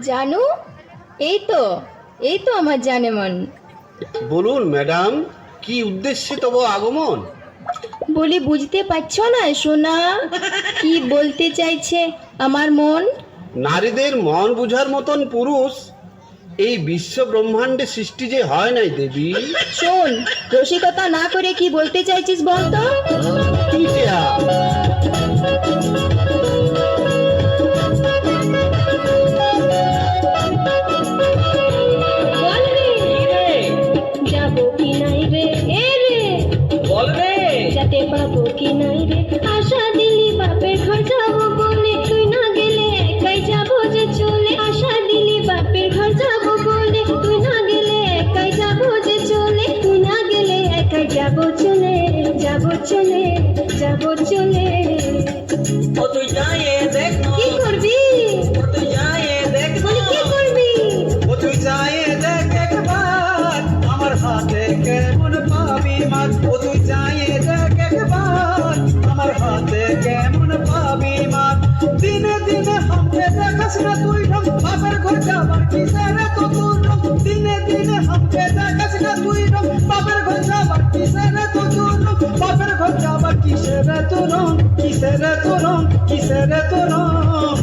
জানু, এই তো আমার জানেমন। বলুন ম্যাডাম, কি উদ্দেশ্যে তব আগমন? বলি বুঝতে পারছো না সোনা, কি বলতে চাইছে আমার মন? নারীদের মন বুঝার মতন পুরুষ এই বিশ্ব ব্রহ্মাণ্ডে সৃষ্টি যে হয় নাই দেবী। শোন, রসিকতা না করে কি বলতে চাইছিস বলতো? কিটা? যাবো কি নাই রে, এ রে বল রে। যাতে পাবো কি নাই রে, আশা দিলি বাপের ঘর যাবো বলে, তুই না গেলে একাই যাবো যে চলে। আশা দিলি বাপের ঘর যাবো বলে, তুই না গেলে একাই যাবো যে চলে। তুই না গেলে একাই যাবো চলে, যাবো চলে, যাবো চলে। ও তুই যাইয়ে দেখ না। কি করবি? ও তুই যাইয়ে দেখ না। বলি কি করবি? ও তুই যাইয়ে দেখ একবার, আমার হাতে কেমন পাবি মাছ। ও তুই যাইয়ে দেখ একবার, আমার হাতে কেমন পাবি মাছ। দিনে দিনে হামকে দেখাস না তুই ঢং, বাপের ঘর যাবার কিসের তো তোর ঢং। দিনে দিনে হামকে দেখাস না তুই ঢং, বাপের ঘর যাবার কিসের তো তোর ঢং। বাপের ঘর যাবার কিসের তো রং, কিসের তো রং, কিসের তো রং।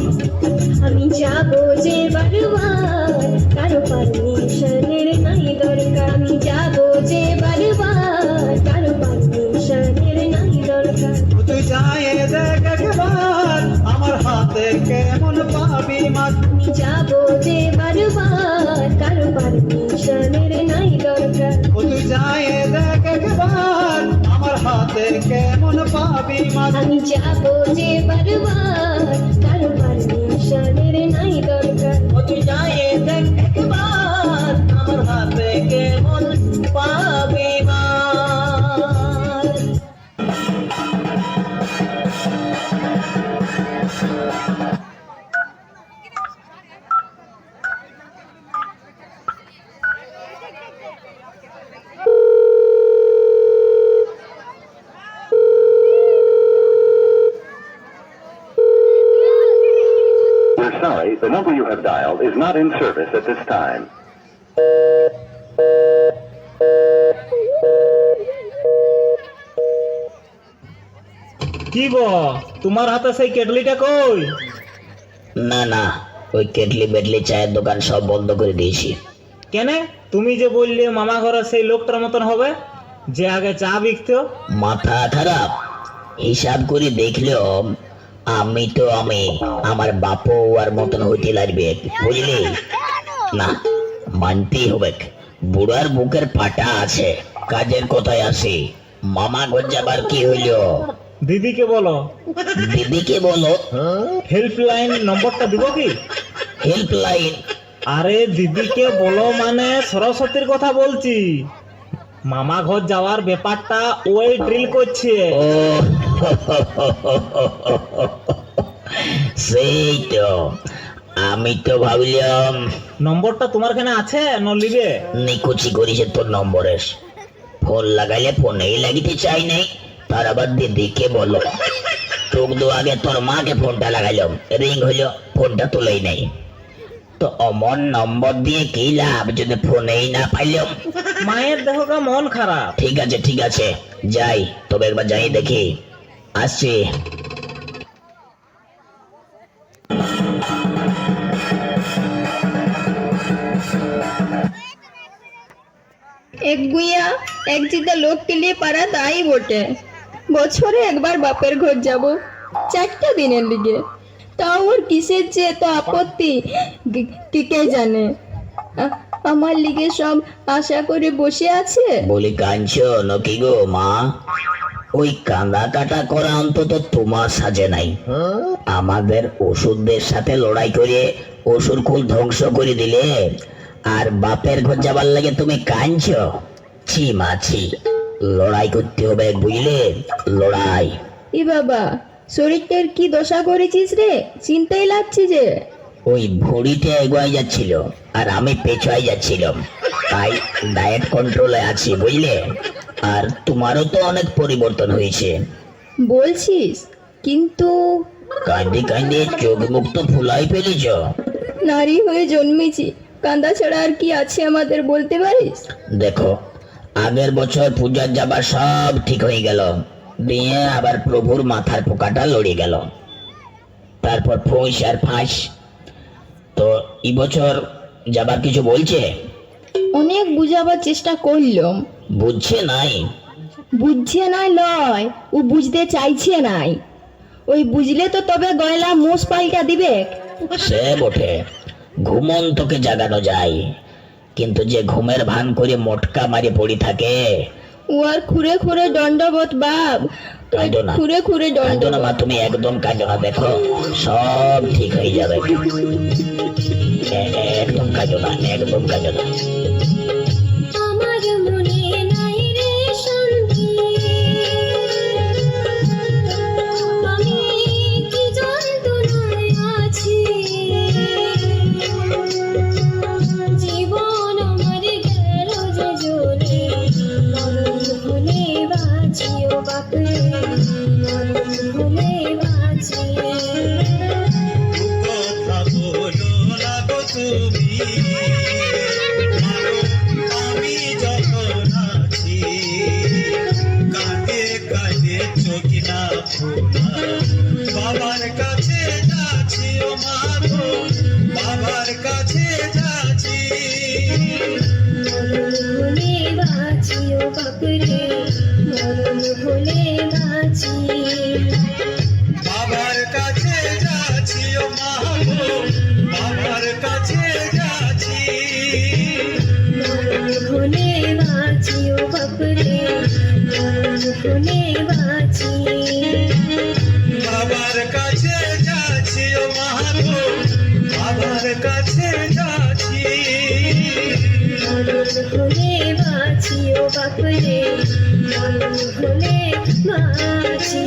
আমি যাবো যে বারবার, কারো পারমিশনের নাই দরকার। আমি যাবো যে বারবার, কারো পারমিশনের নাই দরকার। ও তুই যাইয়ে দেখ একবার, আমার হাতে কেমন পাবি মাছ। আমি যাবো যে বারবার, কারো পারমিশনের নাই দরকার। ও তুই যাইয়ে দেখ একবার, আমার হাতে কেমন পাবি মাছ। আমি যাবো যে বারবার, কারো পারমিশনের নাই দরকার। ও তুই যাইয়ে দেখ একবার, আমার হাতে কেমন পাবি মাছ। We're sorry, the number you have dialed is not in service at this time. কি গো, তোমার হাতে সেই কেটলিটা কই? না না, ওই কেটলি বেটলি চায়ের দোকান সব বন্ধ করে দিয়েছি। কেন? তুমি যে বললে মামা ঘরের সেই লোকটার মতন হবে যে আগে চা বিকতো। মাথা খারাপ? হিসাব করে দেখলেও আমি তো আমার বাপও আর মতন হইতে লাগবে, বুঝলি? না, মানতেই হবে, বুড়ার বুকের পাটা আছে, কাজের কথায় আসে। মামা ঘর যাবার কি হইল? দিদিকে বলো। দিদিকে বলো? হেল্পলাইন নম্বরটা দিব কি? হেল্পলাইন? আরে দিদিকে বলো মানে সরস্বতীর কথা বলছি। মামা ঘর যাওয়ার ব্যাপারটা ওই ড্রিল করছে। ও সেই তো, আমি তো ভাবলাম নম্বরটা তোমার এখানে আছে নলিবে। নিকুচি করিস তোর নম্বরের। ফোন লাগাইলে ফোনেই লাগিতে চাই নাই, তার আবার দিদিকে বলো। টুক দু আগে তোর মাকে ফোনটা লাগাইলাম, রিং হইলো, ফোনটা তুলেই নাই। তো অমন নম্বর দিয়ে কি লাভ যদি ফোনেই না পাইলাম? মায়ের দেখো মন খারাপ। ঠিক আছে ঠিক আছে, যাই, তবে একবার যাই দেখি। আসছি। এক গুইয়া এক জিদা লোক পেলে পারা তাই বটে। বছরে একবার বাপের ঘর যাব 4টা দিনের লিগে, তাও ওর কিসের যে এত আপত্তি কে জানে। আমার লিগে সব আশা করে বসে আছে। বলি কাঁদছো নাকি গো মা? ওই কাঁদা কাটা করা অন্তত তোমার সাজে নাই। আমাদের ওষুধদের সাথে লড়াই করে ওষুধ কুল ধ্বংস করে দিলে, আর বাপের ঘর যাবার লাগে তুমি কাঁদছো? ছি মা ছি, লড়াই করতে হবে বুঝলে, লড়াই। ই বাবা, শরীরটার কি দশা করেছিস রে, চিন্তাই লাগছে যে। ওই ভুঁড়িটা এগোয় যাচ্ছিল আর আমি পেছাই যাচ্ছিলাম, তাই ডায়েট কন্ট্রোলে আছি বুঝলে। আর তোমারও তো অনেক পরিবর্তন হয়েছে। বলছিস? কিন্তু কাঁদে কাঁদে চোখ মুখ তো ফুলাই ফেলেছ। নারী হয়ে জন্মেছি, কান্দা ছাড়া আর কি আছে আমাদের বলতে পারিস? দেখো, আগের বছর পূজার যাবার সব ঠিক হয়ে গেল, দিয়ে আবার প্রভুর মাথার পোকাটা লড়ে গেল, তারপর ফোঁস আর ফাঁস। তো এই বছর যাবার কিছু বলছে? অনেক বুঝাবার চেষ্টা করলাম, বুঝছে নাই? বুঝছে নাই লয়, ও বুঝতে চাইছে নাই। ওই বুঝলে তো তবে গয়লা মোষ পাল্টা দিবে। সে বটে, ঘুমন্তকে জাগানো যায়, কিন্তু যে ঘুমের ভান করে মোটকা মারি পড়ি থাকে। ও আর খুঁড়ে খুঁড়ে দণ্ডবত বাপ, কাঁদো না, খুঁড়ে খুঁড়ে কাঁদো না মা, দণ্ড। তুমি একদম কাঁদো না, দেখো সব ঠিক হয়ে যাবে। একদম কাঁদো না, একদম কাঁদো না। আমার মনে নাই রে শান্তি, আমি কি যন্ত্রণায় আছি। জীবন আমার গেল যে জ্বলে, মরণ হলে বাঁচি ও বাপে, মরণ হলে বাঁচি। কথা বলো না গো তুমি, আমি যখন আছি, কাঁদে কাঁদে চোখ না ফোলা, বাবার কাছে যাচ্ছি ও মা গো, বাবার কাছে যাচ্ছি। মরণ হলে বাঁচি ও বাপরে, মরণ হলে বাঁচি। বাবার কাছে যাচ্ছি ও মা গো, বাবার কাছে যাচ্ছি। মরণ হলে বাঁচি ও বাপরে, মরণ হলে বাঁচি। বাবার কাছে যাচ্ছি ও মা গো, বাবার কাছে যাচ্ছি। মরণ হলে বাঁচি ও বাপরে, মরণ হলে বাঁচি।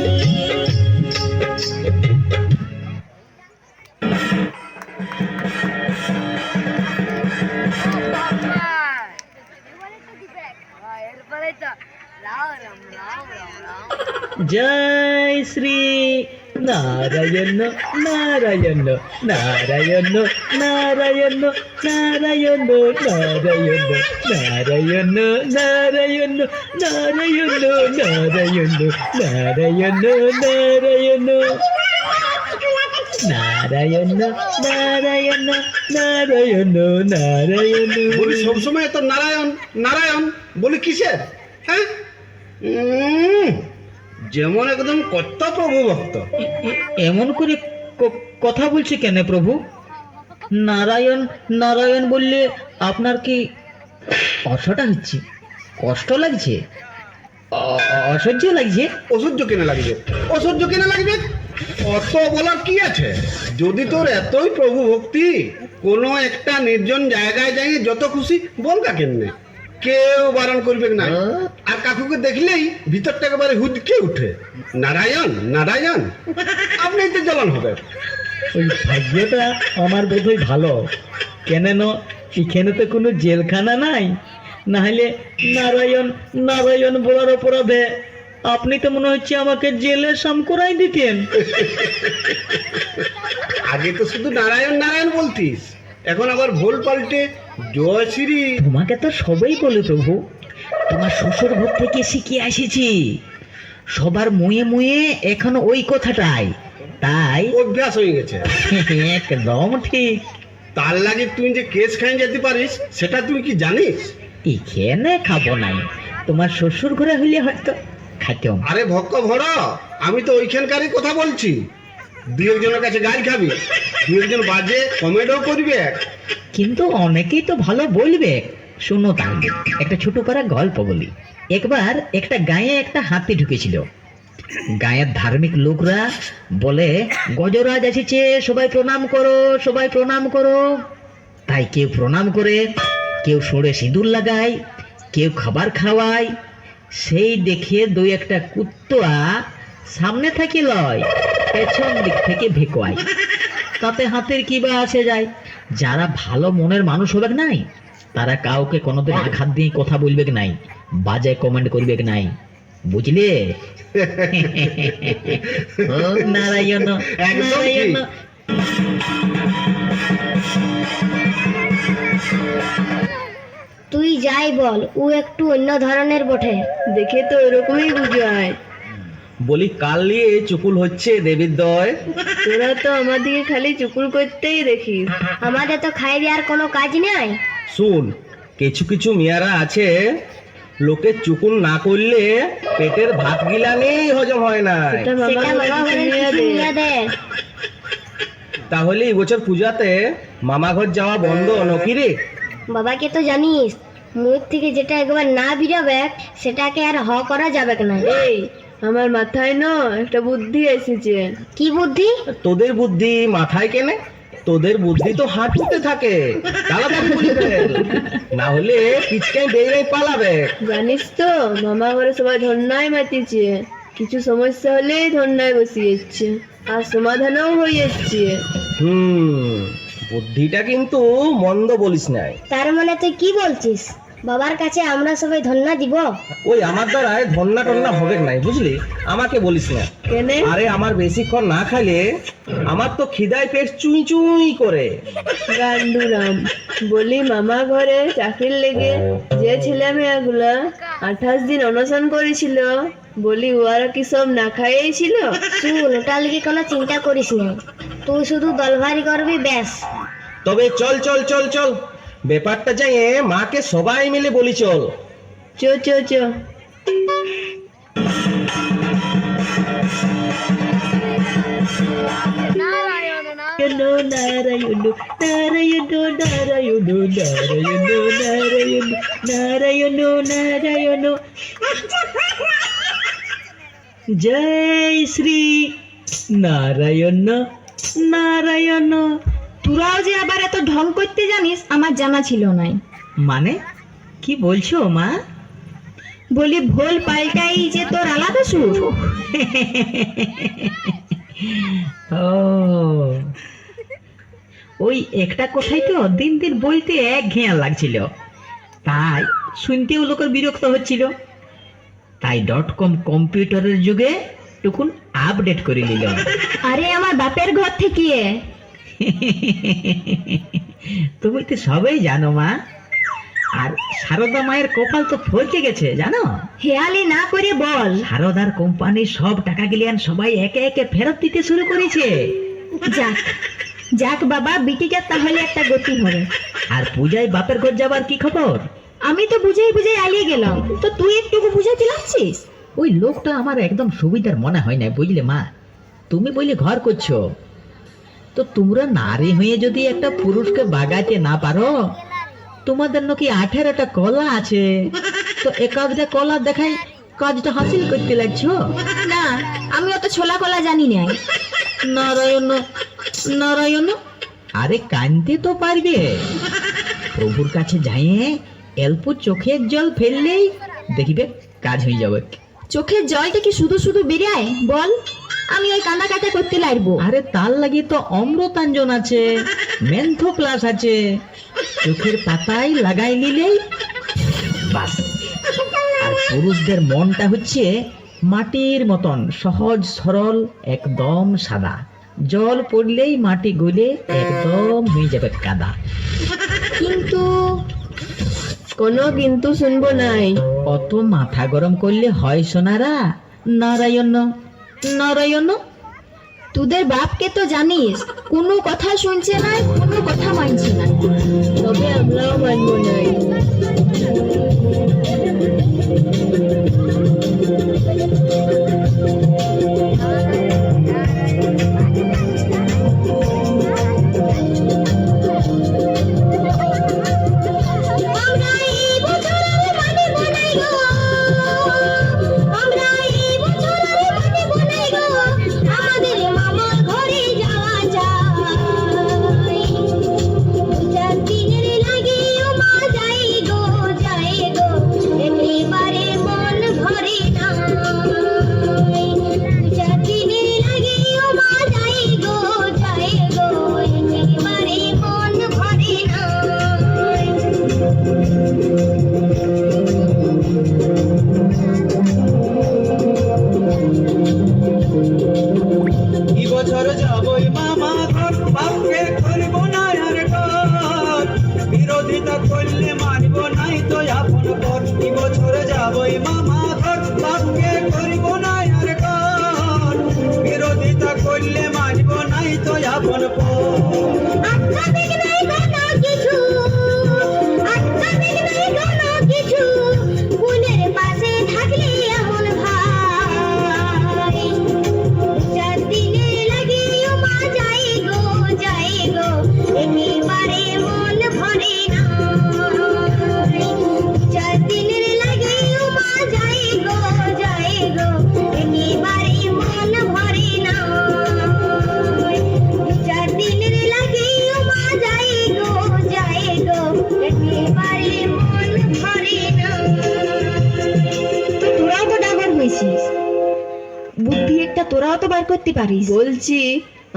জয় শ্রী নারায়ণ নারায়ণ নারায়ণ নারায়ণ নারায়ণ নারায়ণ নারায়ণ নারায়ণ নারায়ণ নারায়ণ নারায়ণ নারায়ণ নারায়ণ নারায়ণ নারায়ণ নারায়ণ। বলি সবসময় তো নারায়ণ নারায়ণ বলি কিসের? হ্যাঁ, যেমন একদম কত প্রভু ভক্ত। এমন করে কথা বলছে কেন প্রভু? নারায়ণ নারায়ণ বললে আপনার কি অসহ্য হচ্ছে, কষ্ট লাগছে, অসহ্য লাগছে? অসহ্য কেন লাগবে? অসহ্য কেন লাগবে? অত বলার কি আছে? যদি তোর এতই প্রভু ভক্তি, কোনো একটা নির্জন জায়গায় যাই যত খুশি বলগা কেমনে, কেউ বারণ করবে না। আর কাকুকে দেখলেই ভিতরটা একেবারে হুদকে উঠে, নারায়ণ নারায়ণ, আপনি তো জ্বলন হবে। ওই ভাগ্যটা আমার বোধহয় ভালো, কেন এখানে তো কোনো জেলখানা নাই, না হলে নারায়ণ নারায়ণ বলার অপরাধে আপনি তো মনে হচ্ছে আমাকে জেলে সাম করাই দিতেন। আগে তো শুধু নারায়ণ নারায়ণ বলতিস, এখন আবার ভুল পাল্টে জয় শ্রী। তোমাকে তো সবাই বলে প্রভু, তোমার শ্বশুর ঘর থেকে শিখে এসেছি। সবার মুয়ে মুয়ে এখন ওই কথাটাই, তাই অভ্যাস হয়ে গেছে। একদম ঠিক। তার লাগে তুই যে কেস খাই যেতে পারিস সেটা তুই কি জানিস? এখানে খাবো নাই, তোমার শ্বশুর ঘরে হইলে হয়তো খাইতাম। আরে ভক্ক ভর, আমি তো ওইখানকারই কথা বলছি। দুই একজনের কাছে গাড়ি খাবি, দুই একজন বাজে কমেডিও করবে। কিন্তু অনেকেই তো ভালো বলবে। শোনো তাহলে একটা ছোট করে গল্প বলি। একবার একটা গায়ে একটা হাতি ঢুকেছিল। গায়ের ধার্মিক লোকরা বলে গজরাজ এসেছে, সবাই প্রণাম করো, সবাই প্রণাম করো। তাই কেউ প্রণাম করে, কেউ সরে সিঁদুর লাগায়, কেউ খাবার খাওয়ায়। সেই দেখে দুই একটা কুত্তা সামনে থেকে লয়, পেছন দিক থেকে ভেকোয়। তাতে হাতের কি বা আসে যায়? যারা ভালো মনের মানুষ হবে নাই, তারা কাউকে কোনোদিন আঘাত দিয়ে কথা বলবে নাই, বাজে কমেন্ট করবে নাই, বুঝলে? ও নারায়ণ, একদম নারায়ণ। ঠিক। তুই যাই বল, ও একটু অন্য ধরনের বটে। দেখে তো এরকমই বুঝায়। বলি কাল নিয়ে চুকুল হচ্ছে দেবীর দয়। তোরা তো আমাদেরকে খালি চুকুল করতেই দেখিস, আমাদের তো খাই দেওয়ার কোনো কাজ নাই। শুন, কিছু কিছু মেয়ারা আছে, লোকে চুকুল না করলে পেটের ভাত গিলানেই হজম হয় না। সেটা মামা ঘরে শুনিয়ে দে। তাহলে এই বছর পূজাতে মামা ঘর যাওয়া বন্ধ নাকি রে? বাবাকে তো জানিস, মুখ থেকে যেটা একবার না বেরোবে সেটাকে আর হ করা যাবে না। এই আমার মাথায় না একটা বুদ্ধি এসেছে। কি বুদ্ধি? তোদের বুদ্ধি মাথায় কেনে? তোদের বুদ্ধি তো হাঁটুতে থাকে, তাড়াতাড়ি বলে ফেল, না হলে পিচকাই বেরিয়ে পালাবে। জানিস তো মামা ঘরে সবাই ধন্যায় মাতিছে, কিছু সমস্যা হলেই ধন্যায় বসিয়ে যাচ্ছে, আর সমাধানও হয়ে যাচ্ছে। বুদ্ধিটা কিন্তু মন্দ বলিস নাই। তার মানে তুই কি বলছিস? বাবার কাছে আমরা সবাই ধন্যা দিব? ওই আমার দ্বারায় ধন্না টন্না হবে নাই, বুঝলি? আমাকে বলিস না। কেনে? আরে আমার বেশিক্ষণ না খাইলে আমার তো খিদায় পেট চুই চুই করে। গান্ডুরাম, বলি মামা ঘরে চাকরির লেগে যে ছেলে মেয়েগুলা 28 দিন অনশন করেছিল, বলি ওরা কি সব না খাইয়েই ছিল? শুন, ওটা লিগে কোনো চিন্তা করিস না, তুই শুধু দলভারি করবি ব্যাস। তবে চল চল চল চল, ব্যাপারটা যাই মাকে সবাই মিলে বলি চল। চো চো চো। নারায়ণ নারায়ণ নারায়ণ নারায়ণ নারায়ণ নারায়ণ নারায়ণ। জয় শ্রী নারায়ণ নারায়ণ। তোরাও যে আবার এত ঢং করতে জানিস আমার জানা ছিল নাই। মানে কি বলছো মা? বলি ভোল পাল্টাই যে তোর আলাদা সুর। ও, ওই একটা কথাই তো দিন দিন বলতে এক ঘেয়া লাগছিল, তাই শুনতেও লোকের বিরক্ত হচ্ছিল। তাই .com কম্পিউটারের যুগে টুকুন আপডেট করে নিল। আরে আমার বাপের ঘর থেকে। তুমি তো সবাই জানো মা। আর সারদা মায়ের কপাল তো ফরকে গেছে জানো। হেয়ালি না করে বল। সারদার কোম্পানির সব টাকা গিলিয়ান সবাই একে একে ফেরত দিতে শুরু করেছে। যাক যাক বাবা, বিটিকে তাহলে একটা গতি হবে। আর পূজায় বাপের ঘর যাবার কি খবর? আমি তো বুঝাই বুঝাই আলিয়ে গেলাম, তো তুই একটু বুঝাতে লাগছিস। ওই লোকটা আমার একদম সুবিধার মনে হয় না, বুঝলে মা? তুমি বলে ঘর করছো, তো তোমরা নারী হয়ে যদি একটা পুরুষকে বাগাইতে না পারো, তোমাদের নাকি 18টা কলা আছে, তো একাধটা কলা দেখাই কাজটা হাসিল করতে লাগছো। না, আমি অত ছোলা কলা জানি না। নারায়ণ নারায়ণ। আরে কানতে তো পারবে, প্রভুর কাছে যাইয়ে অল্প চোখের জল ফেললেই দেখিবে কাজ হয়ে যাবে। চোখের জলটা কি শুধু শুধু বেরিয়ে বল? আমি ওই কান্দা কাটা করতে লাগবো? আরে তার লাগে তো অমৃতাঞ্জন আছে, মেন্থো প্লাস আছে, চোখের পাতায় লাগাই নিলেই বাস। আর পুরুষদের মনটা হচ্ছে মাটির মতন সহজ সরল, একদম সাদা, জল পড়লেই মাটি গলে একদম হয়ে যাবে কাদা। কিন্তু কোনো কিন্তু শুনবো নাই। অত মাথা গরম করলে হয় সোনারা, নারায়ণ নারায়ণ। তোদের বাপকে তো জানিস, কোনো কথা শুনছে না, কোনো কথা মানছে না। তবে আমরাও মানবো নাই। আমরা এই বছর আর মানিব নাই গো, আমরা এই বছর আর মানিব নাই গো, আমাদের মামার ঘরে যাওয়া যায়। দু চার দিনের লাগে ও মা যাই গো, একেবারে মন ভরে না। দু চার দিনের লাগে ও মা যাই গো, একেবারে মন ভরে না। এই বছর যাবই মামা ঘর, বাপকে করব না আর ঘর, বিরোধিতা করলে মানব নাই তো আপন পর। এই বছর যাবই মামা ঘর, বাপকে করব না আর ঘর, বিরোধিতা করলে মানব নাই তো আপন পর। আচ্ছা দেখলে কোনো কিছু, আচ্ছা দেখলে কোনো কিছু, ফুলের পাশে থাকলে এমন ভাই। চার দিনে লাগে ও মা যাই গো, একেবারে মন ভরে না। চার দিনের লাগে ও মা যাই গো, একেবারে মন ভরে না। চার দিনের লাগে ও মা যাই গো, একেবারে মন ভরে না। তোরাও তো ডাবর হয়েছিস, বুদ্ধি একটা তোরাও তো বার করতে পারিস। বলছি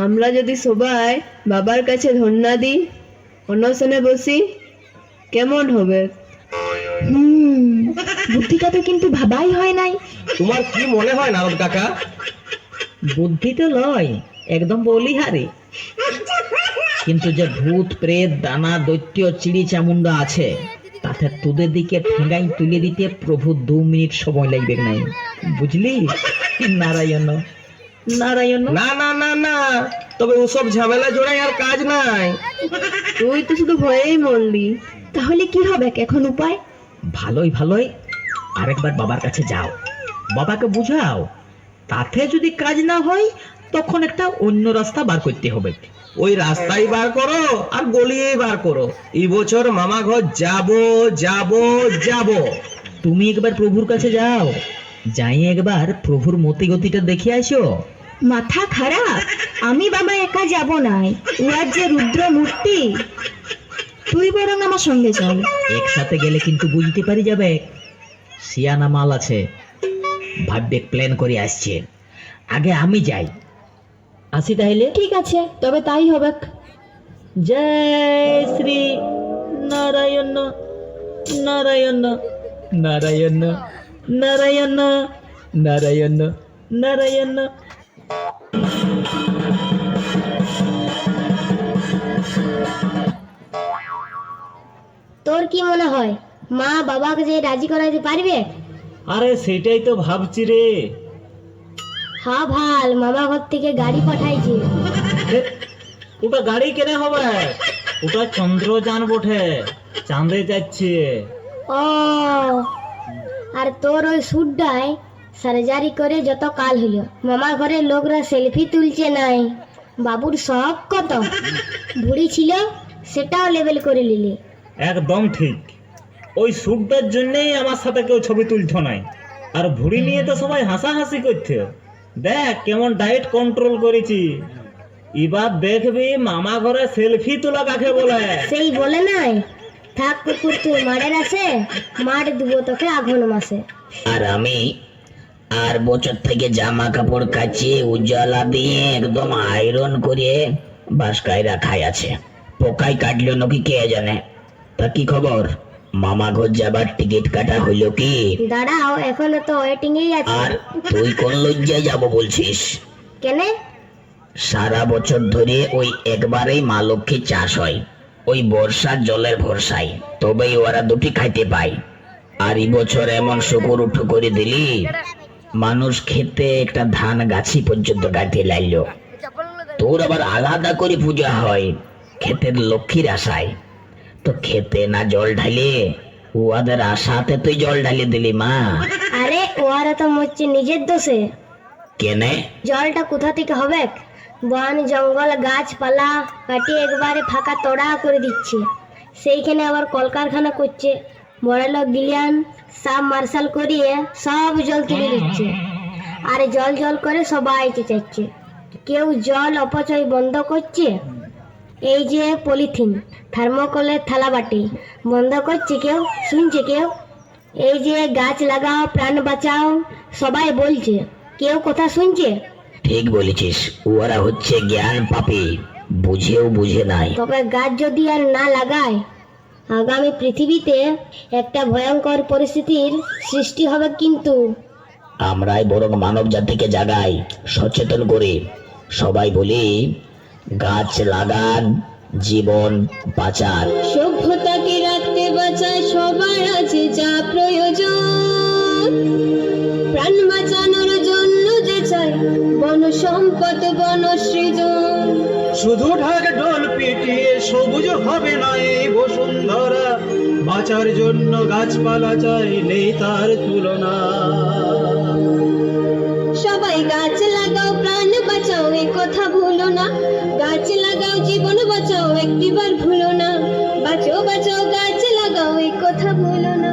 আমরা যদি সবাই বাবার কাছে ধন্যা দিই, অনশনে বসি, কেমন হবে? বুদ্ধিটা তো কিন্তু ভাবাই হয় নাই। তোমার কি মনে হয় নারদ কাকা? বুদ্ধি তো লয়, একদম বলিহারি। কিন্তু যে ভূত প্রেত দানা দৈত্য চিড়ি চামুন্ডা আছে, তাতে তোদের দিকে ঠেঙ্গাই তুলে দিতে প্রভু 2 মিনিট সময় লাগবে নাই, বুঝলি? নারায়ণ নারায়ণ। না না না না, তবে ওসব ঝামেলা জোড়াই আর কাজ নাই। তুই তো শুধু ভয়েই মরলি। তাহলে কি হবে এখন উপায়? ভালোই ভালোই আরেকবার বাবার কাছে যাও, বাবাকে বুঝাও, তাতে যদি কাজ না হয় তখন একটা অন্য রাস্তা বার করতে হবে। ওই রাস্তাই বার করো আর গলিয়েই বার করো, এই বছর মামা ঘর যাব যাব যাব। তুমি একবার প্রভুর কাছে যাও, যাই একবার প্রভুর মতি গতিটা দেখে আসো। মাথা খারাপ, আমি বাবা একা যাব নাই, উয়ার যে রুদ্র মূর্তি। তুই বরং আমার সঙ্গে চল। একসাথে গেলে কিন্তু বুঝতে পারি যাবে সিয়ানা মাল আছে, ভাববে প্ল্যান করে আসছে। আগে আমি যাই, আসি তাহলে। ঠিক আছে, তবে তাই হবে। জয় শ্রী নারায়ণ নারায়ণ নারায়ণ নারায়ণ নারায়ণ নারায়ণ। তোর কি মনে হয় মা বাবাকে যে রাজি করাইতে পারবে? আরে সেটাই তো ভাবছি রে। হ্যাঁ ভাল, মামা ঘর থেকে গাড়ি পাঠাইছে। ওটা গাড়ি কেনে হবে? ওটা চন্দ্রযান বটে, চাঁদে যাচ্ছে। ও, আর তোর ওই সুটটাই সার্জারি করে যত কাল হইল, মামা ঘরের লোকরা সেলফি তুলছে নাই। বাবুর শখ কত, ভুড়ি ছিল সেটাও লেবেল করে নিলে। একদম ঠিক, ওই সুটটার জন্যই আমার সাথে কেউ ছবি তুলতো নাই, আর ভুড়ি নিয়ে তো সবাই হাসাহাসি করছে। দেখ কেমন ডায়েট কন্ট্রোল করেছি। এবার দেখবি মামা ঘরে সেলফি তোলা কাকে বলে। সেই বলে নাই, থাক কুকুর তুই মাঠের আসে, মাঠ দেবো তোকে আঘন মাসে। আর আমি আর বছর থেকে জামা কাপড় কাচিয়ে উজ্জ্বলা দিয়ে একদম আয়রন করে বাসকায় রাখাই আছে। পোকায় কাটলো নাকি কে জানে। তা কি খবর, মামা ঘর যাবার টিকিট কাটা হইলো কি? দাঁড়াও, এখনো তো ওয়েটিং এই আছে। আর তুই কোন লজ্জায় যাব বলছিস? কেনে? সারা বছর ধরে ওই একবারেই মা লক্ষ্মী চাষ হয়, ওই বর্ষার জলের ভরসায়, তবেই ওরা দুটি খাইতে পায়। আর এই বছর এমন শুকুর উঠু করে দিলি, মানুষ খেতে একটা ধান গাছি পর্যন্ত গাইতে লাগলো, তোর আবার আলাদা করে পূজা হয় ক্ষেতের লক্ষ্মীর আশায়। তো খেতে না জল ঢালে ওদের আশাতে তুই জল ঢালিয়ে দিলি মা। আরে ওরা তো মরছে নিজের দোষে। কেনে? জলটা কোথা থেকে হবে? বন জঙ্গল গাছপালা কাটিয়ে একবারে ফাঁকা তোড়া করে দিচ্ছে, সেইখানে আবার কলকারখানা করছে, বড় লোক গিলিয়ান সাব মার্শাল করিয়ে সব জল তুলে দিচ্ছে, আর জল জল করে সবাই চেঁচাচ্ছে। কেউ জল অপচয় বন্ধ করছে, এই যে পলিথিন থার্মোকলের থালা বাটি বন্ধ করছে কেউ, শুনছে কেউ? এই যে গাছ লাগাও প্রাণ বাঁচাও সবাই বলছে, কেউ কথা শুনছে? ঠিক বলেছিস, ওরা হচ্ছে জ্ঞান পাপী, বুঝেও বুঝে নাই। তবে গাছ যদি আর না লাগায় আগামী পৃথিবীতে একটা ভয়ঙ্কর পরিস্থিতির সৃষ্টি হবে কিন্তু। আমরাই বরং মানব জাতিকে জাগাই, সচেতন করে সবাই বলি গাছ লাগান, জীবন বাঁচান। সভ্যতাকে রাখতে বাঁচায় সবার আছে যা প্রয়োজন, প্রাণ বাঁচানোর জন্য যে চাই বন সম্পদ বন সৃজন। শুধু ঢাক ঢোল পিটিয়ে সবুজ হবে না এই বসুন্ধরা, বাঁচার জন্য গাছপালা চাই নেই তার তুলনা। সবাই গাছ লাগাও প্রাণ বাঁচাও এই কথা ভুলো না, গাছ লাগাও জীবন বাঁচাও একটিবার ভুলো না, বাঁচাও বাঁচাও গাছ লাগাও এই কথা ভুলো না।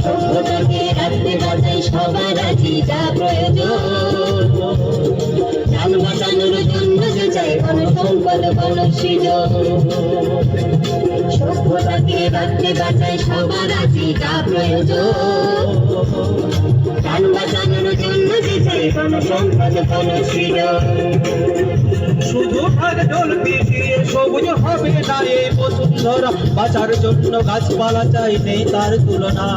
সভ্যতাকে রাখতে বাঁচাই সবার আছে যা প্রয়োজন, প্রাণ বাঁচানোর জন্য যে চাই বন সম্পদ বন সৃজন। সভ্যতাকে রাখতে বাঁচাই সবার আছে যা প্রয়োজন, প্রাণ বাঁচানোর জন্য যে চাই বন সম্পদ বন সৃজন। শুধু ঢাক ঢোল পিটিয়ে সবুজ হবে না এই বসুন্ধরা, বাঁচার জন্য গাছপালা চাই নেই তার তুলনা।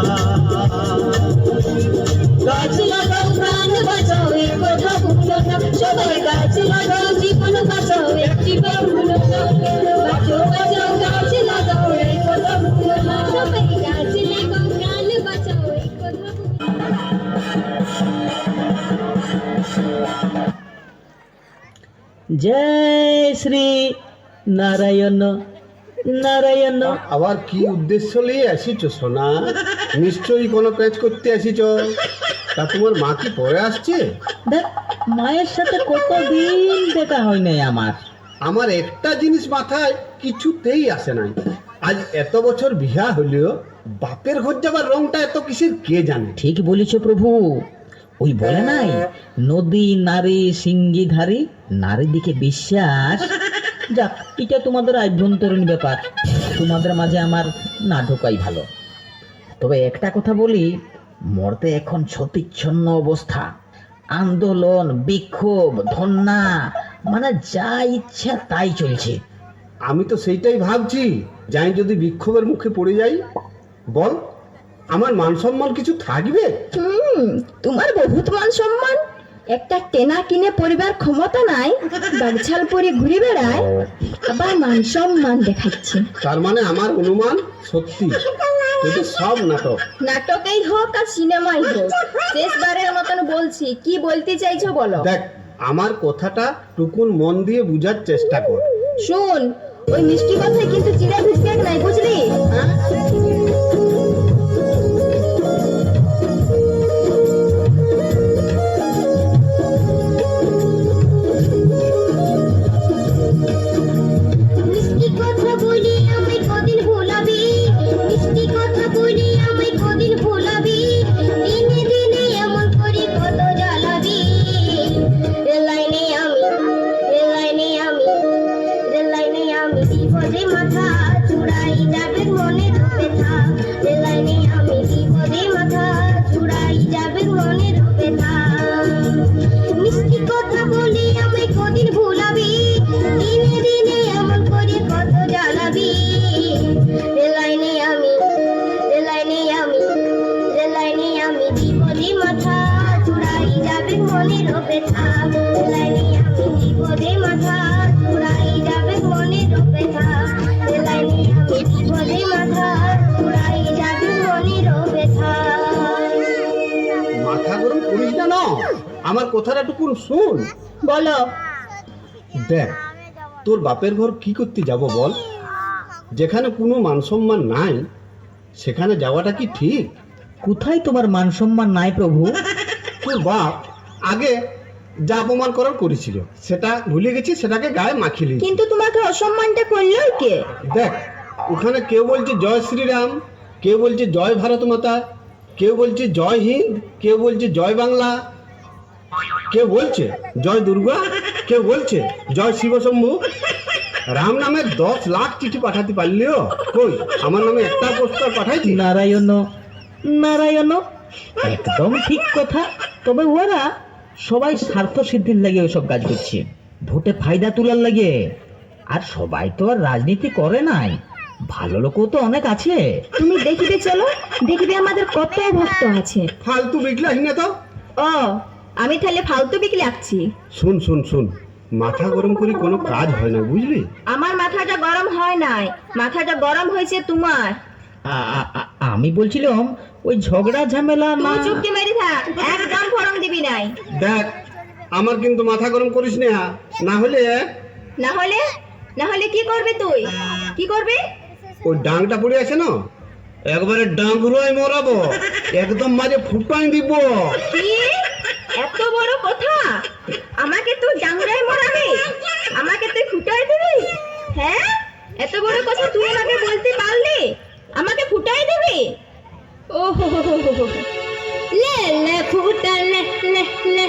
গাছ লাগাও প্রাণ বাঁচাও এই কথা ভুলো না, সবাই গাছ লাগাও জীবন বাঁচাও একটিবার ভুলো না, বাঁচাও বাঁচাও গাছ লাগাও এই কথা ভুলো না, সবাই গাছ লাগাও প্রাণ বাঁচাও এই কথা ভুলো না। জয় শ্রী নারায়ণ নারায়ণ। আবার কি উদ্দেশ্য নিয়ে আসিছ সোনা? নিশ্চয়ই কোনো কাজ করতে আসিছ। তা তোমার মা কি পরে আসছে? দেখ, মায়ের সাথে কতদিন দেখা হয় নাই আমার। আমার একটা জিনিস মাথায় কিছুতেই আসে নাই, আজ এত বছর বিয়া হলেও বাপের ঘর যাবার রংটা এত কিসের কে জানে? ঠিক বলেছ প্রভু, ওই বলে নাই নদী নারী সিঙ্গি ধারী, নারী দিকে বিশ্বাস। যাক, এটা তোমাদের আভ্যন্তরীণ ব্যাপার, তোমাদের মাঝে আমার না ঢোকাই ভালো। তবে একটা কথা বলি, মরতে এখন ছতিচ্ছন্ন অবস্থা, আন্দোলন বিক্ষোভ ধর্ণা, মানে যা ইচ্ছা তাই চলছে। আমি তো সেইটাই ভাবছি, যাই যদি বিক্ষোভের মুখে পড়ে যাই, বল আমার মান সম্মান কিছু থাকবে? তোমার বহুত মান সম্মান, একটা টেনা কিনে পরিবার ক্ষমতা নাই, বাগছাল পরে ঘুরে বেড়ায়, আবার মান সম্মান দেখাচ্ছে। তার মানে আমার অনুমান সত্যি, এটা সব নাটক। নাটকেই হোক আর সিনেমাই হোক, শেষবারের মতন বলছি, কি বলতে চাইছো বলো। দেখ, আমার কথাটা টুকুন মন দিয়ে বুঝার চেষ্টা কর। শুন, ওই মিষ্টি কথায় কিন্তু চিড়া ভিজকে নাই, বুঝলি? মিষ্টি কথা বলি আমায় কদিন ভোলাবি, মিষ্টি কথা বলি আমায় কদিন ভোলাবি, দিনে দিনে এমন করে কত জ্বালাবি। রেল লাইনে আমি বিপদে মাথা চুড়াই যাবে মনের ব্যথা, রেল লাইনে আমি বিপদে মাথা চুড়াই যাবে মনের ব্যথা। মিষ্টি কথা বলি আমায় কদিন ভোলাবি, দিনে দিনে এমন করে কত জ্বালাবি। রেল লাইনে আমি বিপদে মাথা চুড়াই যাবে মনের ব্যথা, রেল লাইনে আমি বিপদে মাথা চুড়াই যাবে মনের ব্যথা, রেল লাইনে আমি আমার কথাটা টুকুন শুন। বলো। দেখ, তোর বাপের ঘর কি করতে যাব বল? যেখানে কোনো মান সম্মান নাই সেখানে যাওয়াটা কি ঠিক? কোথায় তোমার মান সম্মান নাই প্রভু? তোর বাপ আগে যা অপমান করার করেছিল সেটা ভুলে গেছি, সেটাকে গায়ে মাখিলি। কিন্তু তোমাকে অসম্মানটা করলোই কে? দেখ, ওখানে কেউ বলছে জয় শ্রীরাম, কেউ বলছে জয় ভারত মাতা, কেউ বলছে জয় হিন্দ, কেউ বলছে জয় বাংলা, কেউ বলছে জয় দুর্গা, কেউ বলছে জয় শিবশম্ভু। রাম নামে 10 লাখ চিঠি পাঠাতে পারলিও, কই আমার নামে একটা পোস্টার পাঠাইছি? নারায়ণ নারায়ণ, একদম ঠিক কথা। তবে ওরা সবাই স্বার্থ সিদ্ধির লাগে ওইসব কাজ করছে, ভোটে ফায়দা তোলার লাগে। আর সবাই তো আর রাজনীতি করে নাই, ভালো লোকও তো অনেক আছে। তুমি দেখিবে চলো, দেখিবে আমাদের কত ভক্ত আছে। ফালতু বিকলাস না তো। ও, আমি তাহলে ফালতু বিকলে আসছি? শুন শুন শুন, মাথা গরম করে কোনো কাজ হয় না, বুঝলি? আমার মাথাটা গরম হয় নাই, মাথাটা গরম হয়েছে তোমার। আমি বলছিলাম ওই ঝগড়া ঝামেলা না। তুই চুপটি মেরে থাক, একদম ফরম দিবি নাই। দেখ, আমার কিন্তু মাথা গরম করিস না, না হলে না হলে? না হলে কি করবে তুই? কি করবে? ওই ডাংটা পড়ে আছে না, একবারে ডাংগুলোই মরাবো, একদম মাঝে ফুটাই দিব। কি এত বড় কথা? আমাকে তুই ডাংরাই মরাবে? আমাকে তুই ফুটাই দিবি? হ্যাঁ, এত বড় কথা তুই আমাকে বলতে পারলি? আমাকে ফুটাই দিবি? ও হো হো হো হো হো। লে লে ফুটা লে লে লে।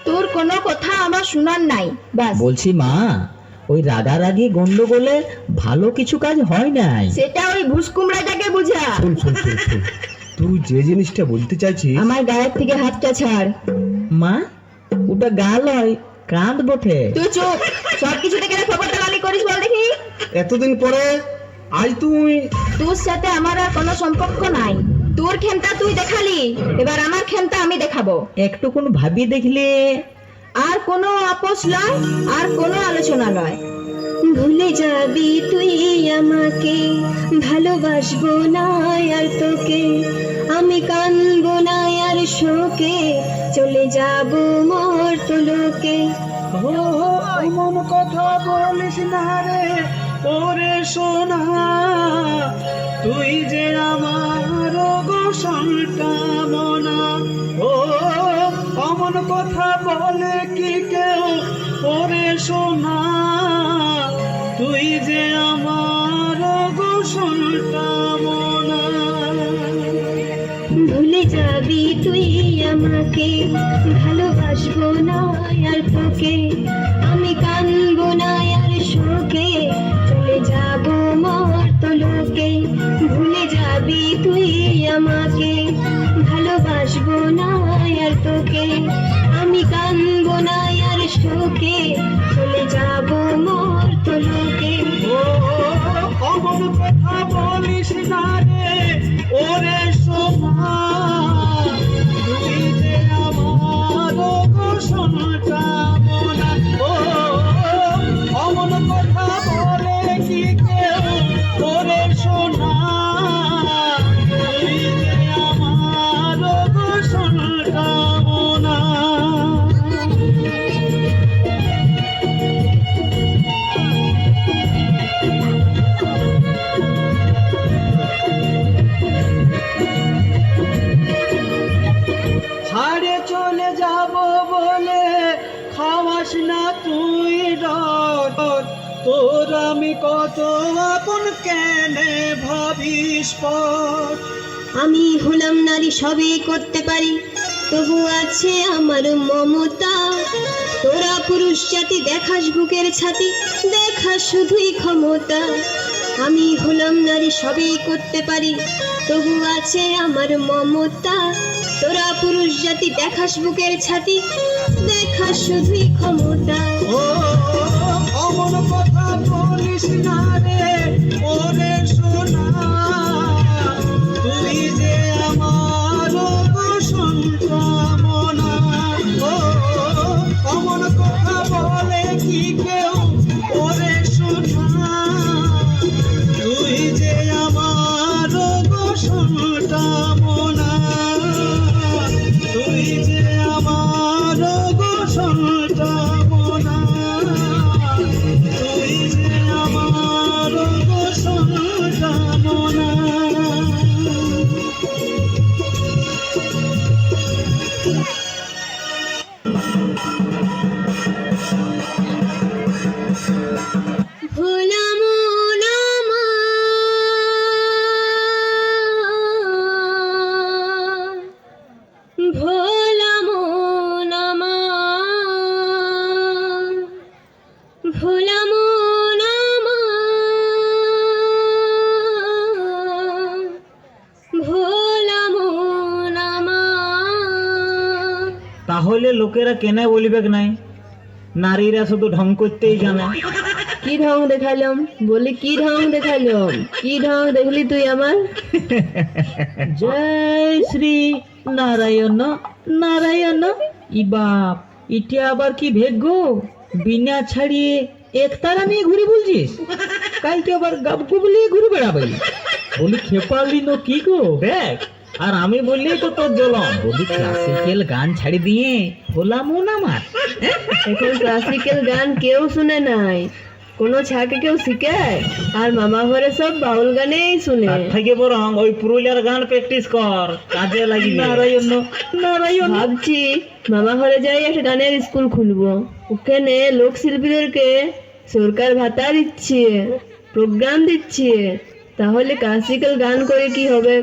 তোর কোনো কথা আমার শোনার নাই, বাস। বলছি মা, ওই রাগারাগি গন্ডগোলে ভালো কিছু কাজ হয় নাই। সেটা ওই ঘুষকুমড়াটাকে বুঝা। শুন শুন শুন শুন, তুই যে জিনিসটা বলতে চাইছিস, আমার গায়ের থেকে হাতটা ছাড়। মা, ওটা গা লয়, কাঁদ বটে। তুই চুপ, সব কিছু থেকে খবর দালালি করিস বল দেখি। এতদিন পরে আজ তুই। তোর সাথে আমার আর কোনো সম্পর্ক নাই। তোর খেমটা তুই দেখালি, এবার আমার খেমটা আমি দেখাবো। একটুকুন ভাবি দেখলে। আর কোনো আপোষ নয়, আর কোনো আলোচনা নয়। ভুলে যাবি তুই আমাকে, ভালোবাসবো না আর তোকে, আমি কানবো না আর শোকে, চলে যাবো মোর তোলোকে। এমন কথা বলিস না রে ওরে সোনা, তুই যে আমার গোসলটা মনা। ও অমন কথা বলে কি কেউ ওরে সোনা, তুই যে আমার গোসলটা মনা। ভুলে যাবি তুই আমাকে, ভালোবাসবো না আর তোকে, আমি কানবো না আর শোকে, চলে যাবো মোর তোলোকে। ভুলে যাবি তুই আমাকে, ভালোবাসবো না আর তোকে, আমি কানবো না আর শোকে, চলে যাবো মোর তোলোকে। ও না রে ওরে সোনা তুই যে আমার গোসন কামনা ও অমন কথা বলে কি কেউ ওরে সোনা তুই যে আমার গোসন কামনা ছাড়ে চলে যাব বলে খাওয়াস না তুই রট তোর আমি কত আপন কেনে ভাবিস পর আমি হলাম নারী, সবই করতে পারি, তবু আছে আমার মমতা। তোরা পুরুষ জাতি, দেখাস বুকের ছাতি, দেখাস শুধুই ক্ষমতা। আমি হলাম নারী, সবই করতে পারি, তবু আছে আমার মমতা। তোরা পুরুষ জাতি, দেখাস বুকের ছাতি, দেখাস শুধুই ক্ষমতা। ও অমন কথা বলিস না রে ওরে সোনা তুই যে আমার গোসন কামনা ও অমন কথা বলে কি কেউ ওরে সোনা তুই যে আমার গোসন কামনা তুই যে আমার গোসন কামনা তুই যে আমার গোসন কামনা ভোলা মন আমার, ভোলা মন আমার, ভোলা মন আমার, ভোলা মন আমার। তাহলে লোকেরা কেন বলিবে নাই নারীরা শুধু ঢং করতেই জানে? কি ঢং দেখালাম? বলি কি ঢং দেখালাম? কি ঢং দেখলি তুই আমার? জয় শ্রী নারায়ণ নারায়ণ। ই বাপ, ইটা আবার কি ভাগ্য, বিনা ছাড়িয়ে একতারা নিয়ে ঘুরে বলছিস? কালকে আবার গাবকু বলে ঘুরে বেড়াবে। বলি খেপালি নো কি গো দেখ, আর আমি বললি তো তোর জ্বলন। বলি ক্লাসিক্যাল গান ছাড়ি দিয়ে ভোলা মন আমার। এখন ক্লাসিক্যাল গান কেউ শুনে নাই, কোনো ছাকে কেউ শিখায়, আর মামা ঘরে সব বাউল গানেই শুনে। তার থেকে বরং ওই পুরুলিয়ার গান প্র্যাকটিস কর, কাজে লাগবে। নারায়ণ নারায়ণ। ভাবছি মামা ঘরে যাই একটা গানের স্কুল খুলবো, ওখানে লোক শিল্পীদেরকে সরকার ভাতা দিচ্ছে, প্রোগ্রাম দিচ্ছে, তাহলে ক্লাসিক্যাল গান করে কি হবে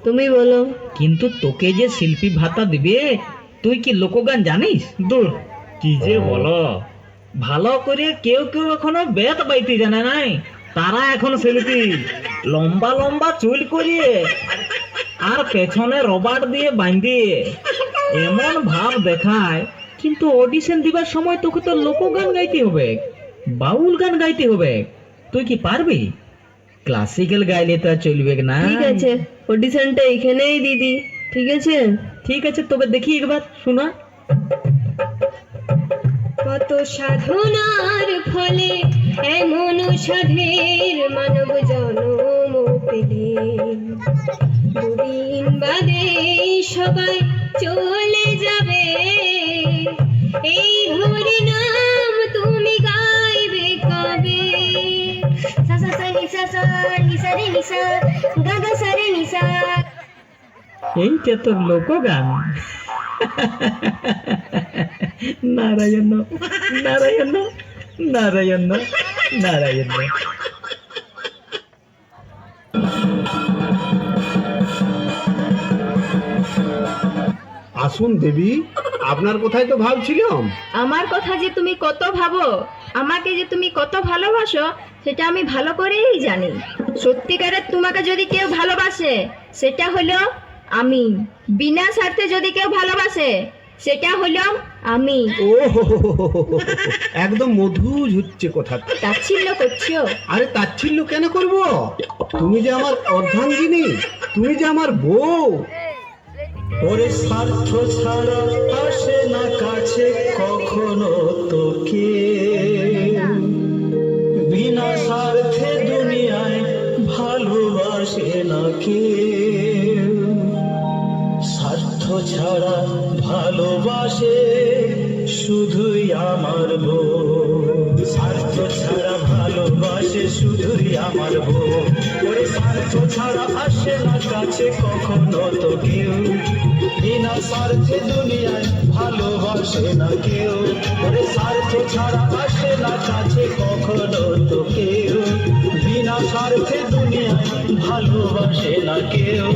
তুমি বলো? কিন্তু তোকে যে শিল্পী ভাতা দিবে, তুই কি লোকগান জানিস? দূর, কি যে বলো। ভালো করে কেউ কেউ এখনো বেত বাইতে জানে নাই, তারা এখন শিল্পী। লম্বা লম্বা চুল করিয়ে আর পেছনে রবার দিয়ে বাঁধিয়ে এমন ভাব দেখায়, কিন্তু অডিশন দিবার সময় তোকে তো লোকগান গাইতে হবে, বাউল গান গাইতে হবে। তুই কি পারবি? ক্লাসিক্যাল গাইলে তো আর চলবে না। ঠিক আছে, অডিশনটা এখানেই দিদি। ঠিক আছে, ঠিক আছে, তবে দেখি একবার শোনা। কত সাধনার ফলে এমন সাধের মানব জন্ম পেলেন, দুদিন বাদে সবাই চলে যাবে, এই হরি নাম তুমি গাইবে কবে? সা সা সা নি সা সা নি সা রে নি সা গা গা সা রে নি সা। এইটা তো লোকগান। নারায়ণ নারায়ণ নারায়ণ নারায়ণ। আসুন দেবী, আপনার কথাই তো ভাবছিলাম। আমার কথা যে তুমি কত ভাবো, আমাকে যে তুমি কত ভালোবাসো, সেটা আমি ভালো করেই জানি। সত্যিকারের তোমাকে যদি কেউ ভালোবাসে, সেটা হলো আমি। বিনা স্বার্থে যদি কেউ ভালোবাসে, সেটা হলাম আমি। ও হো হো হো হো হো, একদম মধুর হচ্ছে কথা। তাচ্ছিল্য করছো? আরে তাচ্ছিল্য কেন করব? তুমি যে আমার অর্ধাঙ্গিনী, তুমি যে আমার বউ। ওরে স্বার্থ ছাড়া আসে না কাছে কখনো তোকে, বিনা স্বার্থে দুনিয়ায় ভালোবাসে না কে। স্বার্থ ছাড়া ভালোবাসে শুধুই আমার বউ, স্বার্থ ছাড়া ভালোবাসে শুধুই আমার বউ। ওরে স্বার্থ ছাড়া আসে না কাছে কখনো তো কেউ, বিনা স্বার্থে দুনিয়ায় ভালোবাসে না কেউ। ওরে স্বার্থ ছাড়া আসে না কাছে কখনো তো কেউ, বিনা স্বার্থে দুনিয়ায় ভালোবাসে না কেউ।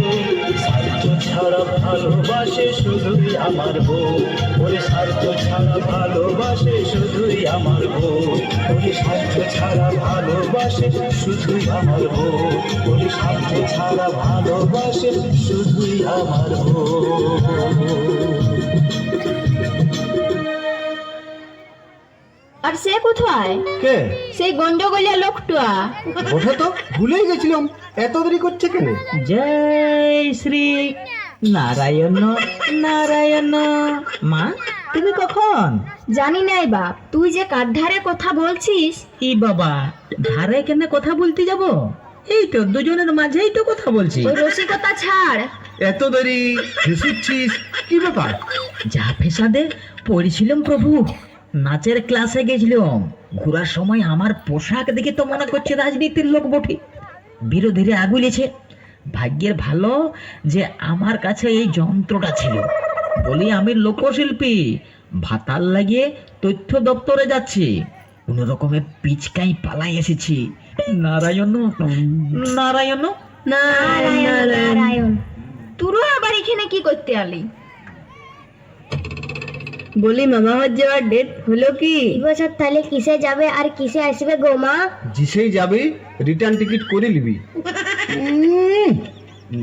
স্বার্থ ছাড়া ভালোবাসে শুধুই আমার বউ, ওরে স্বার্থ ছাড়া ভালোবাসে শুধুই আমার বউ। ওরে স্বার্থ ছাড়া ভালোবাসে শুধুই আমার বউ, ওরে স্বার্থ ছাড়া ভালোবাসে শুধুই আমার বউ। আর সে কোথায়? কে? সেই গন্ডগোলিয়া লোকটা। ওঠা তো ভুলেই গেছিলাম, এত দেরি করছে কেন? জয় শ্রী নারায়ণ নারায়ণ। মা তুমি কখন? জানি নাই বাপ, তুই যে কার ধারে কথা বলছিস। ই বাবা, ধারে কেন কথা বলতে যাব? এই তো দুজনের মাঝেই তো কথা বলছি। ওই রসিকতা ছাড়। এত দেরি হেসেছিস, কি ব্যাপার? যা ফেসাদে পড়েছিলাম প্রভু, নাচের ক্লাসে গেছিলাম, ঘোরার সময় আমার পোশাক দেখে তো মনে করছে রাজনীতির লোক বটে। বিরোধীরা আগুলেছে। ভাগ্যের ভালো যে আমার কাছে এই যন্ত্রটা ছিল, বলি আমি লোকশিল্পী, ভাতার লাগিয়ে তথ্য দপ্তরে যাচ্ছি, কোন রকমে পিচকাই পালাই এসেছি। নারায়ণ নারায়ণ নারায়ণ নারায়ণ। তোরও আবার এখানে কি করতে আলি? বলি মামা হওয়ার যাওয়ার ডেট হলো কি? এবছর তাহলে কিসে যাবে আর কিসে আসবে গো মা? জিসেই যাবি, রিটার্ন টিকিট করে নিবি।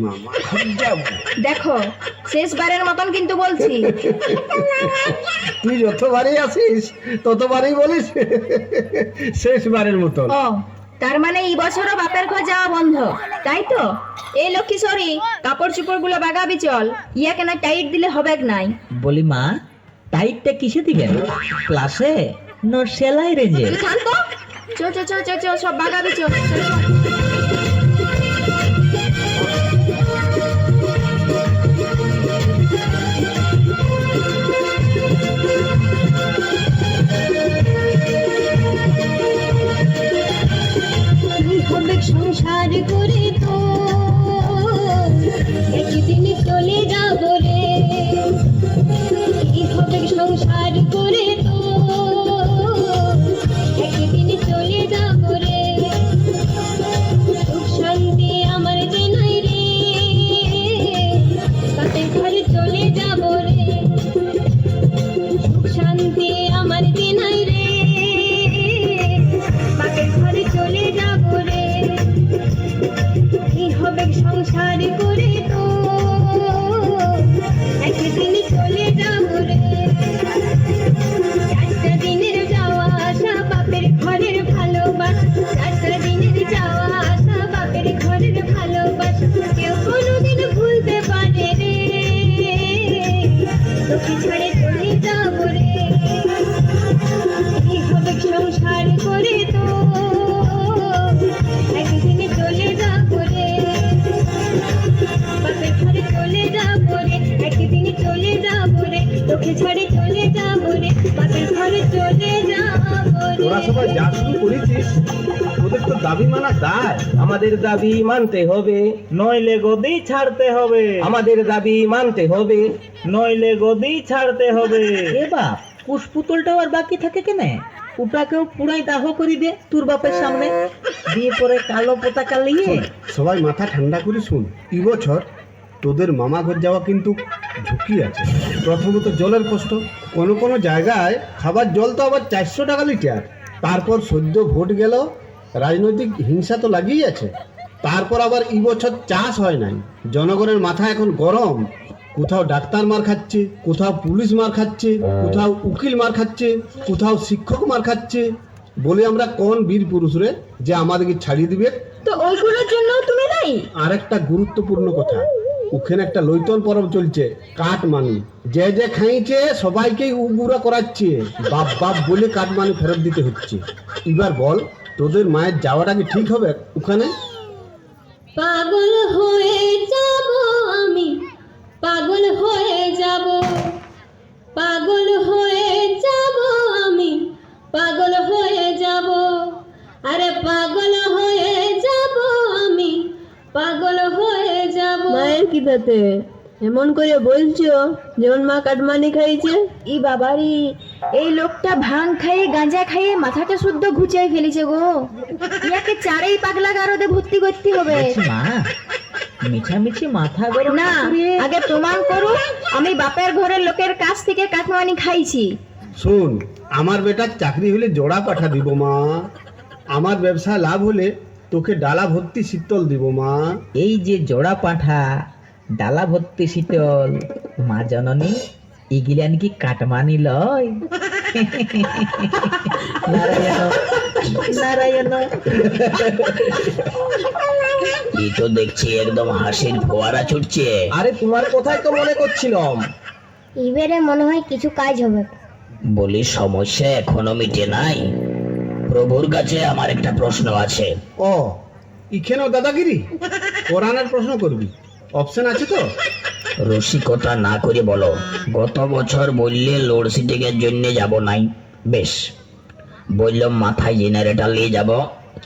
মামা ঘর যাবো। দেখো, শেষবারের মতন কিন্তু বলছি। তুই যতবারই আসিস ততবারই বলিস শেষবারের মতন। ও, তার মানে এই বছরও বাপের ঘর যাওয়া বন্ধ, তাই তো? এই লক্ষ্মীশ্বরী, কাপড় চোপড় গুলো বাগাবি চল, ইয়া কেন টাইট দিলে হবে নাই। বলি মা, টাইটটা কিসে দিবেন? ক্লাসে না সেলাই রেঞ্জে? তুই থাম তো। চল চল চল চল চল, সব বাগাবি চল চল চল। কি হবে সংসার করে তো একদিন চলে যাব রে, কি হবে সংসার করে তো একদিন চলে যাব রে। সুখ শান্তি আমার যে নাই রে, তাতে ঘরে চলে যাব রে। সুখ শান্তি আমার যে নাই রে, বাপের ঘরে চলে যাব রে। কি হবে সংসার করে তো একদিন চলে যাব রে। চারটা দিনের যাওয়া আসা বাপের ঘরের ভালোবাসা, চারটা দিনের যাওয়া আসা বাপের ঘরের ভালোবাসা কেউ কোনোদিন ভুলতে পারে রে। তোকে ছেড়ে চলে যাব রে। কি হবে সংসার করে তো একদিন চলে যাব রে, বাপের ঘরে চলে যাব রে। একদিন চলে যাব রে, তোকে ছেড়ে চলে যাব রে, বাপের ঘরে চলে যাব রে। তোরা সবাই যা শুরু করেছিস, তোদের তো দাবি মানা দায়। আমাদের দাবি মানতে হবে, নইলে গদি ছাড়তে হবে, আমাদের দাবি মানতে হবে। নইলে গদি ছাড়তে হবে। এ বাপ, কুশপুতলটাও আর বাকি থাকে কেন? ওটাকেও পুরাই দাহ করে দে তোর বাপের সামনে, দিয়ে পরে কালো পতাকা লিয়ে। সবাই মাথা ঠান্ডা করে শুন, এই বছর তোদের মামা ঘর যাওয়া কিন্তু ঝুঁকি আছে। প্রথমত জলের কষ্ট, কোনো কোনো জায়গায় খাবার জল তো আবার 400 টাকা লিটার। তারপর সদ্য ভোট গেল, রাজনৈতিক হিংসা তো লাগিয়েই আছে। তারপর আবার এই বছর চাষ হয় নাই, জনগণের মাথা এখন গরম, কোথাও ডাক্তার মার খাচ্ছে, কোথাও পুলিশ মার খাচ্ছে, কোথাও উকিল মার খাচ্ছে, কোথাও শিক্ষক মার খাচ্ছে। বলে আমরা কোন বীর পুরুষ রে যে আমাদেরকে ছাড়িয়ে দিবে? তো ওইগুলোর জন্য তুমি নাই? আর একটা গুরুত্বপূর্ণ কথা, ওখানে একটা লইতন পরব চলছে, কাটমানি। যে যে খাইছে সবাইকেই উগুরা করাচ্ছে, বাপ বাপ বলে কাটমানি ফেরত দিতে হচ্ছে। এবার বল, তোদের মায়ের যাওয়াটা কি ঠিক হবে ওখানে? পাগল হয়ে যাব আমি, পাগল হয়ে যাব, পাগল হয়ে যাব আমি, পাগল হয়ে যাব, আরে পাগল হয়ে যাব আমি, পাগল হয়ে যাব। মায়ের কি তাতে? এমন করে বলছো যেমন মা কাটমানি খাইছে। ই বাবারি, এই লোকটা ভাং খাইয়ে গাঁজা খাইয়ে মাথাটা শুদ্ধ ঘুচাই ফেলেছে গো। ইয়াকে চারেই পাগলা গারদে ভর্তি করতে হবে। মা মিছামিছি মাথা গরম না, আগে প্রমাণ করো আমি বাপের ঘরের লোকের কাছ থেকে কাটমানি খাইছি। শোন, আমার বেটার চাকরি হলে জোড়া পাঠা দিব মা, আমার ব্যবসা লাভ হলে তোকে ডালা ভর্তি শীতল দিব মা। এই যে জোড়া পাঠা, ডালা ভর্তি শীতল, মা জননী এগুলান কি কাটমানি লয়? নারায়ণ নারায়ণ। এই তো দেখছি একদম হাসির ফোয়ারা ছুটছে। আরে তোমার কথাই তো মনে করছিলাম। এবারে মনে হয় কিছু কাজ হবে। বলি সমস্যা এখনো মিটে নাই। প্রভুর কাছে আমার একটা প্রশ্ন আছে। ও, ইখেনও দাদাগিরি? কোরআনের প্রশ্ন করবি? অপশন আছে তো? রসিকতা না করে বলো, গত বছর বললে লোডশেডিং এর জন্য যাব নাই, বেশ বললাম মাথায় জেনারেটর নিয়ে যাব,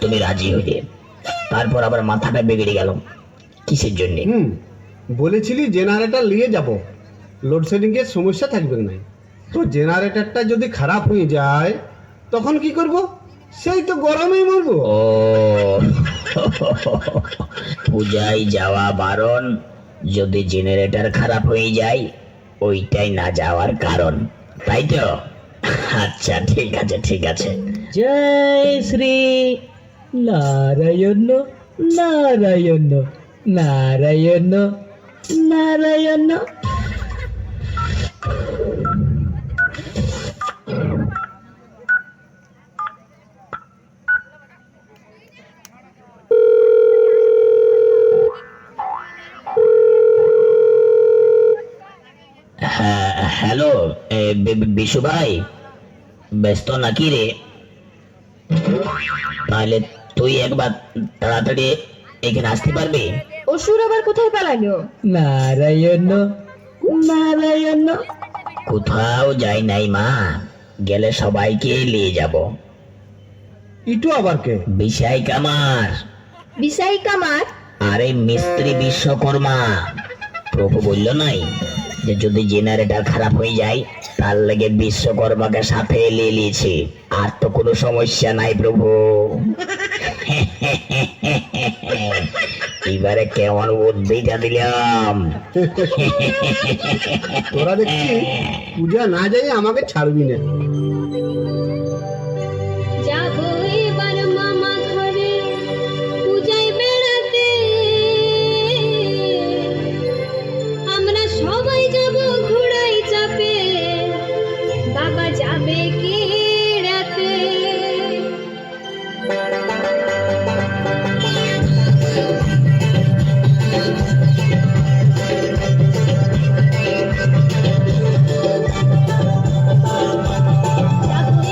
তুমি রাজি হইলে। তারপর আবার মাথাটা বিগড়ে গেল, কিসের জন্য? বলেছিলি জেনারেটর নিয়ে যাব, লোডশেডিং এর সমস্যা থাকবে না। তো জেনারেটরটা যদি খারাপ হয়ে যায় তখন কি করব? সেই তো গরমেই মরবো। ও পূজায় যাওয়া বারণ, যদি জেনারেটর খারাপ হয়ে যায় ওইটাই না যাওয়ার কারণ, তাই তো? আচ্ছা ঠিক আছে ঠিক আছে। জয় শ্রী নারায়ণ নারায়ণ নারায়ণ নারায়ণ। হ্যাঁ হ্যালো, বিশু ভাই ব্যস্ত নাকি রে? তাহলে তুই একবার তাড়াতাড়ি এখানে আসতে পারবি? অসুর আবার কোথায় পালালো? নারায়ণ নারায়ণ। কোথাও যাই নাই মা, গেলে সবাইকে নিয়ে যাব। ইটু আবার কে? বিশাই কামার। বিশাই কামার? আরে মিস্ত্রি বিশ্বকর্মা। প্রভু বলল নাই যে যদি জেনারেটর খারাপ হয়ে যায় তার লেগে বিশ্বকর্মাকে সাথে নিয়েছি, আর তো কোনো সমস্যা নাই প্রভু। এবারে কেমন বুদ্ধিটা দিলাম। তোরা দেখছি পূজা না যাই আমাকে ছাড়বি না। যাবো এবার মামা ঘরে পূজায় বেড়াতে, আমরা সবাই যাব ঘোড়ায় চাপে, বাবা যাবে কি রাতে। যাবো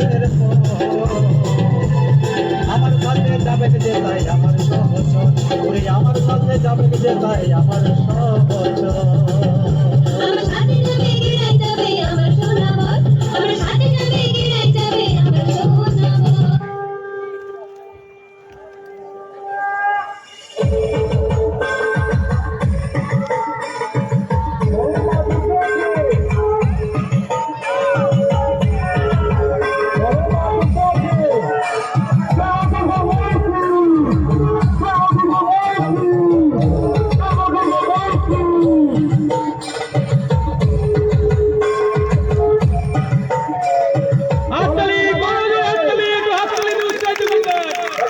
প্রেমের আমার সাথে যাবে যে তাই আমার সহচর ওরে আমার সাথে যাবে যে তাই আমার সহচর আমার সাথে যাবে গিরাই যাবে আমার সোনামত আমার সাথে যাবে গিরাই যাবে আমার সোনামত হাততালি বড় হাততালি একটু হাততালি দিয়ে উৎসাহিত করবেন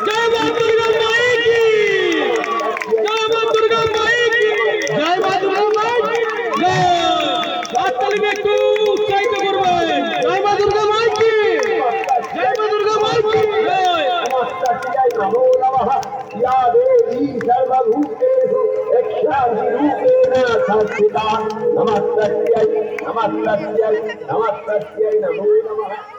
জয় মা দুর্গা মায়ের কি জয় মা দুর্গা মায়ের কি জয় মা দুর্গা মায়ের কি জয় হাততালি দিয়ে একটু উৎসাহিত করবেন জয় মা দুর্গা মায়ের কি জয় মা দুর্গা মায়ের কি জয় नमो नमः या देवी सर्वभूतेषु यक्षादिरूपेण संस्थिता नमस्तस्यै नमस्तस्यै नमस्तस्यै नमो नमः